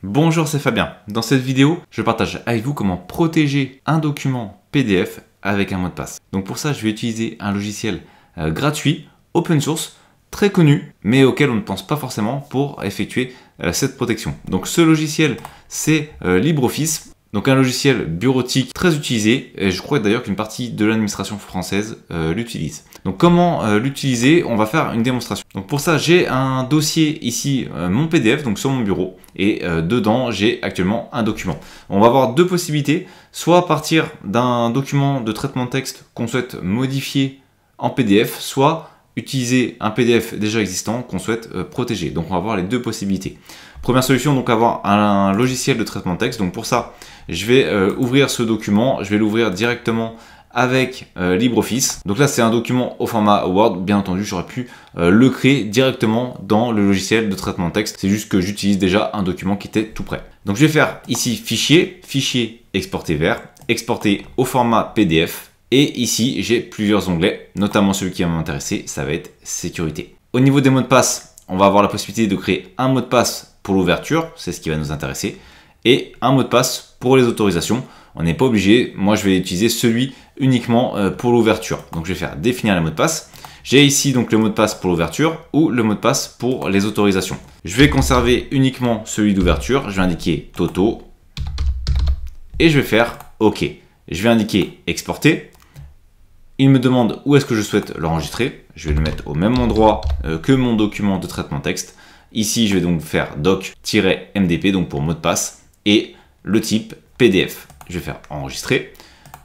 Bonjour, c'est Fabien. Dans cette vidéo, je partage avec vous comment protéger un document PDF avec un mot de passe. Donc pour ça, je vais utiliser un logiciel gratuit, open source, très connu, mais auquel on ne pense pas forcément pour effectuer cette protection. Donc ce logiciel, c'est LibreOffice. Donc un logiciel bureautique très utilisé, et je crois d'ailleurs qu'une partie de l'administration française l'utilise. Donc comment l'utiliser? On va faire une démonstration. Donc pour ça, j'ai un dossier ici, mon PDF, donc sur mon bureau, et dedans, j'ai actuellement un document. On va avoir deux possibilités, soit partir d'un document de traitement de texte qu'on souhaite modifier en PDF, soit utiliser un PDF déjà existant qu'on souhaite protéger. Donc on va avoir les deux possibilités. Première solution, donc avoir un logiciel de traitement de texte. Donc pour ça, je vais ouvrir ce document, je vais l'ouvrir directement avec LibreOffice. Donc là, c'est un document au format Word. Bien entendu, j'aurais pu le créer directement dans le logiciel de traitement de texte. C'est juste que j'utilise déjà un document qui était tout prêt. Donc je vais faire ici fichier, fichier exporter vers, exporter au format PDF. Et ici, j'ai plusieurs onglets, notamment celui qui va m'intéresser, ça va être sécurité. Au niveau des mots de passe, on va avoir la possibilité de créer un mot de passe pour l'ouverture, c'est ce qui va nous intéresser, et un mot de passe pour les autorisations. On n'est pas obligé, moi je vais utiliser celui uniquement pour l'ouverture. Donc je vais faire définir le mot de passe. J'ai ici donc le mot de passe pour l'ouverture ou le mot de passe pour les autorisations. Je vais conserver uniquement celui d'ouverture, je vais indiquer Toto et je vais faire OK. Je vais indiquer exporter. Il me demande où est-ce que je souhaite l'enregistrer. Je vais le mettre au même endroit que mon document de traitement texte. Ici, je vais donc faire doc-mdp, donc pour mot de passe, et le type PDF. Je vais faire enregistrer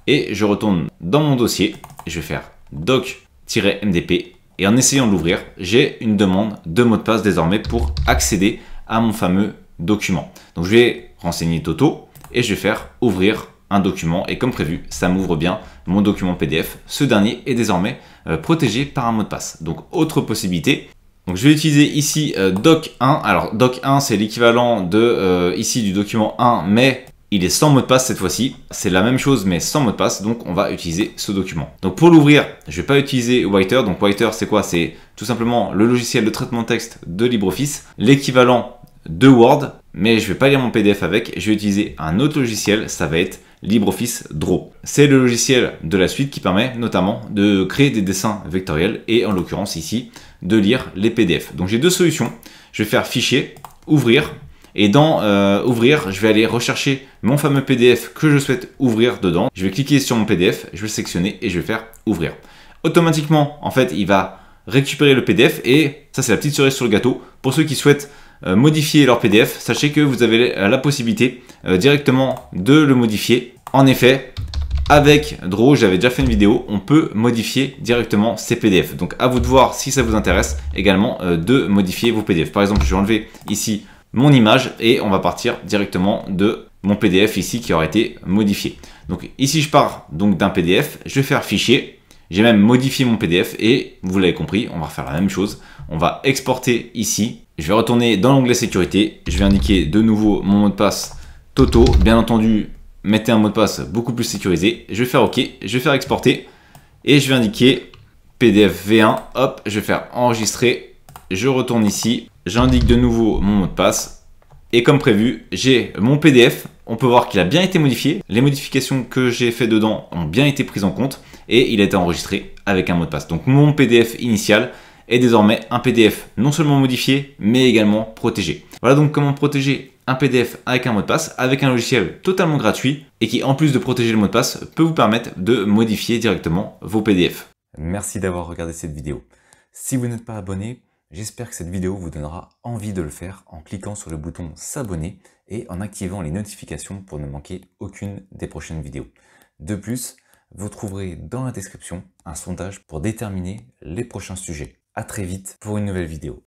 et je retourne dans mon dossier. Je vais faire doc-mdp et en essayant de l'ouvrir, j'ai une demande de mot de passe désormais pour accéder à mon fameux document. Donc, je vais renseigner Toto et je vais faire ouvrir un document et comme prévu, ça m'ouvre bien mon document PDF. Ce dernier est désormais protégé par un mot de passe. Donc autre possibilité, donc je vais utiliser ici doc1. Alors doc1 c'est l'équivalent de ici du document 1 mais il est sans mot de passe cette fois-ci. C'est la même chose mais sans mot de passe, donc on va utiliser ce document. Donc pour l'ouvrir, je ne vais pas utiliser Writer. Donc Writer c'est quoi? C'est tout simplement le logiciel de traitement de texte de LibreOffice, l'équivalent de Word, mais je ne vais pas lire mon PDF avec, je vais utiliser un autre logiciel, ça va être LibreOffice Draw. C'est le logiciel de la suite qui permet notamment de créer des dessins vectoriels et en l'occurrence ici de lire les PDF. Donc j'ai deux solutions, je vais faire fichier, ouvrir et dans ouvrir je vais aller rechercher mon fameux PDF que je souhaite ouvrir dedans. Je vais cliquer sur mon PDF, je vais le sélectionner et je vais faire ouvrir. Automatiquement en fait il va récupérer le PDF et ça c'est la petite cerise sur le gâteau. Pour ceux qui souhaitent modifier leur PDF, sachez que vous avez la possibilité directement de le modifier. En effet, avec Draw, j'avais déjà fait une vidéo, on peut modifier directement ces PDF. Donc à vous de voir si ça vous intéresse également de modifier vos PDF. Par exemple, je vais enlever ici mon image et on va partir directement de mon PDF ici qui aura été modifié. Donc ici je pars donc d'un PDF, je vais faire fichier. J'ai même modifié mon PDF et vous l'avez compris, on va refaire la même chose. On va exporter ici. Je vais retourner dans l'onglet sécurité. Je vais indiquer de nouveau mon mot de passe Toto. Bien entendu, mettez un mot de passe beaucoup plus sécurisé. Je vais faire OK. Je vais faire exporter et je vais indiquer PDF V1. Hop, je vais faire enregistrer. Je retourne ici. J'indique de nouveau mon mot de passe. Et comme prévu, j'ai mon PDF. On peut voir qu'il a bien été modifié. Les modifications que j'ai fait dedans ont bien été prises en compte. Et il a été enregistré avec un mot de passe. Donc mon PDF initial est désormais un PDF non seulement modifié, mais également protégé. Voilà donc comment protéger un PDF avec un mot de passe, avec un logiciel totalement gratuit et qui, en plus de protéger le mot de passe, peut vous permettre de modifier directement vos PDF. Merci d'avoir regardé cette vidéo. Si vous n'êtes pas abonné, j'espère que cette vidéo vous donnera envie de le faire en cliquant sur le bouton s'abonner et en activant les notifications pour ne manquer aucune des prochaines vidéos. De plus, vous trouverez dans la description un sondage pour déterminer les prochains sujets. À très vite pour une nouvelle vidéo.